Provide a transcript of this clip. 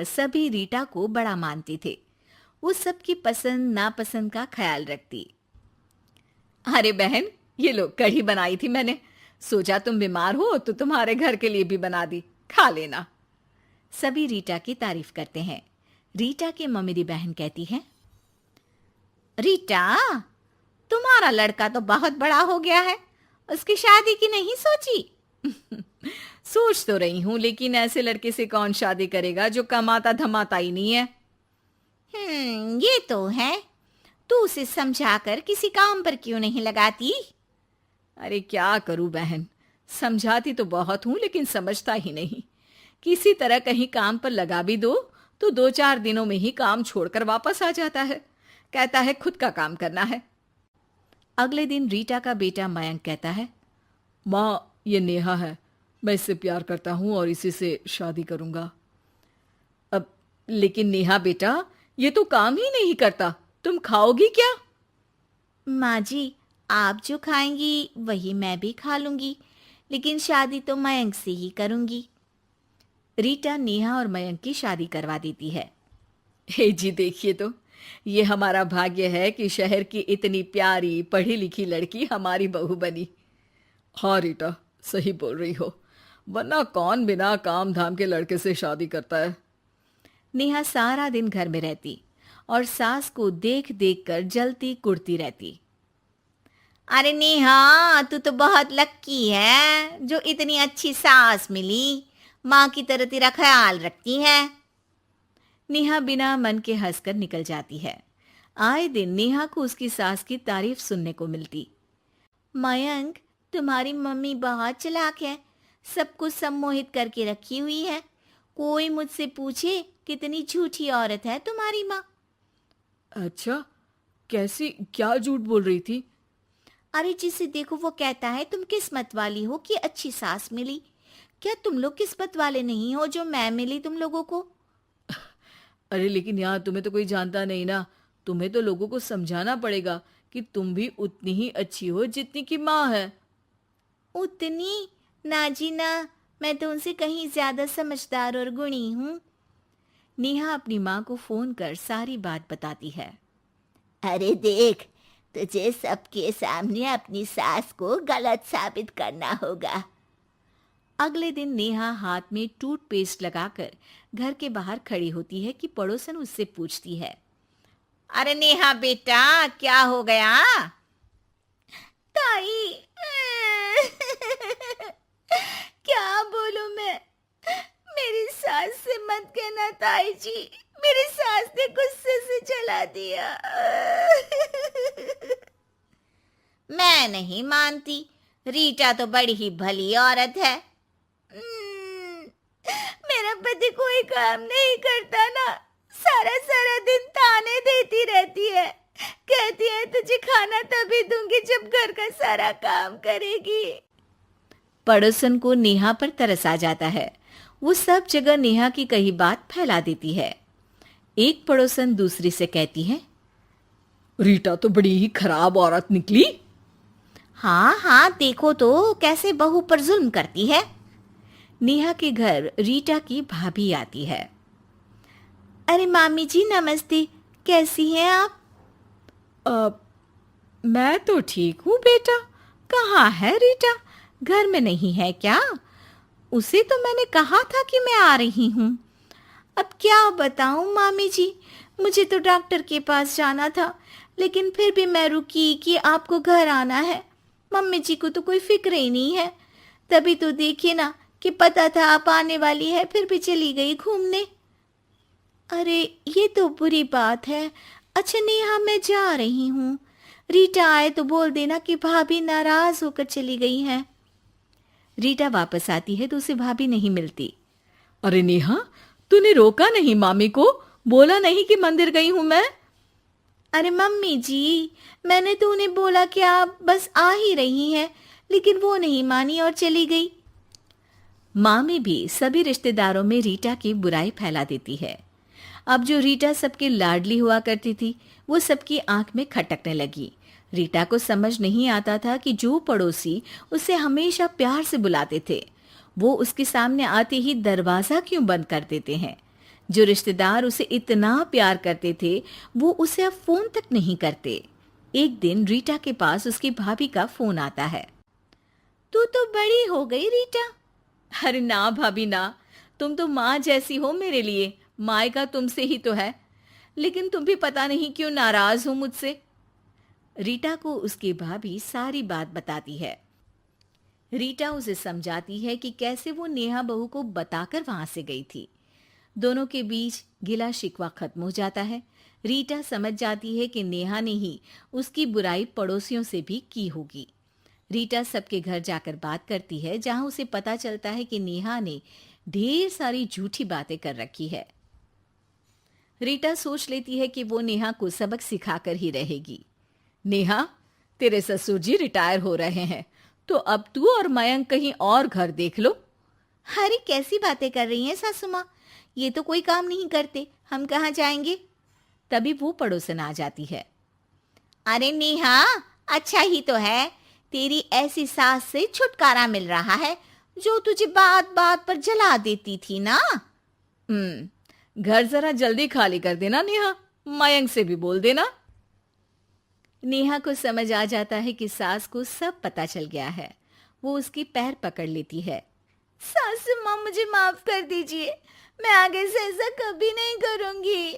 सभी रीटा को बड़ा मानते थे। वो सबकी पसंद नापसंद का ख्याल रखती। अरे बहन, ये लो कढ़ी बनाई थी मैंने। सोचा तुम बीमार हो तो तुम्हारे घर के लिए भी बना दी, खा लेना। सभी रीटा की तारीफ करते हैं। रीटा की ममेरी बहन कहती है, रीटा, तुम्हारा लड़का तो बहुत बड़ा हो गया है, उसकी शादी की नहीं सोची? सोच तो रही हूं, लेकिन ऐसे लड़के से कौन शादी करेगा जो कमाता धमाता ही नहीं है। ये तो है। तू उसे समझाकर किसी काम पर क्यों नहीं लगाती? अरे क्या करूं बहन, समझाती तो बहुत हूं लेकिन समझता ही नहीं। किसी तरह कहीं काम पर लगा भी दो तो 2-4 दिनों में ही काम छोड़कर वापस आ जाता है। कहता है खुद का काम करना है। अगले दिन रीटा का बेटा मयंक कहता है, माँ, ये नेहा है, मैं इससे प्यार करता हूँ और इसी से शादी करूंगा। अब लेकिन नेहा बेटा, ये तो काम ही नहीं करता, तुम खाओगी क्या? माँ जी, आप जो खाएंगी वही मैं भी खा लूंगी, लेकिन शादी तो मयंक से ही करूंगी। रीटा नेहा और मयंक की शादी करवा देती है। हे जी, देखिए तो, ये हमारा भाग्य है कि शहर की इतनी प्यारी पढ़ी लिखी लड़की हमारी बहू बनी। हाँ रीटा, सही बोल रही हो, वरना कौन बिना काम धाम के लड़के से शादी करता है। नेहा सारा दिन घर में रहती और सास को देख देख कर जलती कुड़ती रहती। अरे नेहा, तू तो बहुत लक्की है जो इतनी अच्छी सास मिली, माँ की तरह तेरा ख्याल रखती है। नेहा बिना मन के हंसकर निकल जाती है। आए दिन नेहा को उसकी सास की तारीफ सुनने को मिलती। मयंक, तुम्हारी मम्मी बहुत चालाक है, सबको सम्मोहित करके रखी हुई है। कोई मुझसे पूछे कितनी झूठी औरत है तुम्हारी माँ। अच्छा, कैसी, क्या झूठ बोल रही थी? अरे जिसे देखो वो कहता है तुम किस्मत वाली हो कि अच्छी सास मिली। क्या तुम लोग किस्मत वाले नहीं हो जो मैं मिली तुम लोगों को? अरे लेकिन यहाँ तुम्हें तो कोई जानता नहीं ना, तुम्हें तो लोगों को समझाना पड़ेगा कि तुम भी उतनी ही अच्छी हो जितनी की माँ है। उतनी? ना जी ना, मैं तो उनसे कहीं ज्यादा समझदार और गुणी हूँ। नेहा अपनी माँ को फोन कर सारी बात बताती है। अरे देख, तुझे सबके सामने अपनी सास को गलत साबित करना होगा। अगले दिन नेहा हाथ में टूथपेस्ट लगाकर घर के बाहर खड़ी होती है कि पड़ोसन उससे पूछती है, अरे नेहा बेटा, क्या हो गया? ताई, क्या बोलूं मैं? मेरी सास से मत कहना ताई जी, मेरी सास ने गुस्से से जला दिया। मैं नहीं मानती, रीटा तो बड़ी ही भली औरत है। मेरा पति कोई काम नहीं करता ना, सारा सारा दिन ताने देती रहती है, कहती है तुझे खाना तभी दूंगी जब घर का सारा काम करेगी। पड़ोसन को नेहा पर तरस आ जाता है। वो सब जगह नेहा की कही बात फैला देती है। एक पड़ोसन दूसरी से कहती है, रीटा तो बड़ी ही खराब औरत निकली। हाँ हाँ, देखो तो कैसे बहू पर जुल्म करती है। नेहा के घर रीटा की भाभी आती है। अरे मामी जी नमस्ते, कैसी हैं आप? मैं तो ठीक हूँ बेटा, कहाँ है रीटा? घर में नहीं है क्या? उसे तो मैंने कहा था कि मैं आ रही हूँ। अब क्या बताऊँ मामी जी, मुझे तो डॉक्टर के पास जाना था, लेकिन फिर भी मैं रुकी कि आपको घर आना है। मम्मी जी को तो कोई फिक्र ही नहीं है, तभी तो देखिए ना कि पता था आप आने वाली है, फिर भी चली गई घूमने। अरे ये तो बुरी बात है। अच्छा नेहा, मैं जा रही हूँ, रीटा आए तो बोल देना कि भाभी नाराज होकर चली गई हैं। रीटा वापस आती है तो उसे भाभी नहीं मिलती। अरे नेहा, तूने रोका नहीं मामी को? बोला नहीं कि मंदिर गई हूं मैं? अरे मम्मी जी, मैंने तो उन्हें बोला कि आप बस आ ही रही हैं, लेकिन वो नहीं मानी और चली गई। मामी भी सभी रिश्तेदारों में रीटा की बुराई फैला देती है। अब जो रीटा सबकी लाडली हुआ करती थी, वो सबकी आंख में खटकने लगी। रीटा को समझ नहीं आता था कि जो पड़ोसी उसे हमेशा प्यार से बुलाते थे, वो उसके सामने आते ही दरवाजा क्यों बंद कर देते हैं। जो रिश्तेदार उसे इतना प्यार करते थे, वो उसे अब फोन तक नहीं करते। एक दिन रीटा के पास उसकी भाभी का फोन आता है। तू तो बड़ी हो गई रीटा। अरे ना भाभी ना, तुम तो माँ जैसी हो मेरे लिए, मायका तुमसे ही तो है। लेकिन तुम भी पता नहीं क्यों नाराज हो मुझसे। रीटा को उसकी भाभी सारी बात बताती है। रीटा उसे समझाती है कि कैसे वो नेहा बहू को बताकर वहां से गई थी। दोनों के बीच गिला शिकवा खत्म हो जाता है। रीटा समझ जाती है कि नेहा ने ही उसकी बुराई पड़ोसियों से भी की होगी। रीटा सबके घर जाकर बात करती है, जहां उसे पता चलता है कि नेहा ने ढेर सारी झूठी बातें कर रखी है। रीटा सोच लेती है कि वो नेहा को सबक सिखाकर ही रहेगी। नेहा, तेरे ससुर जी रिटायर हो रहे हैं, तो अब तू और मयंक कहीं और घर देख लो। अरे कैसी बातें कर रही हैं सासू माँ, ये तो कोई काम नहीं करते, हम कहाँ जाएंगे। तभी वो पड़ोसन आ जाती है। अरे नेहा, अच्छा ही तो है, तेरी ऐसी सास से छुटकारा मिल रहा है जो तुझे बात बात पर जला देती थी ना। घर जरा जल्दी खाली कर देना नेहा, मयंक से भी बोल देना। नेहा को समझ आ जाता है कि सास को सब पता चल गया है। वो उसकी पैर पकड़ लेती है। सासू माँ, मुझे माफ कर दीजिए, मैं आगे से ऐसा कभी नहीं करूंगी।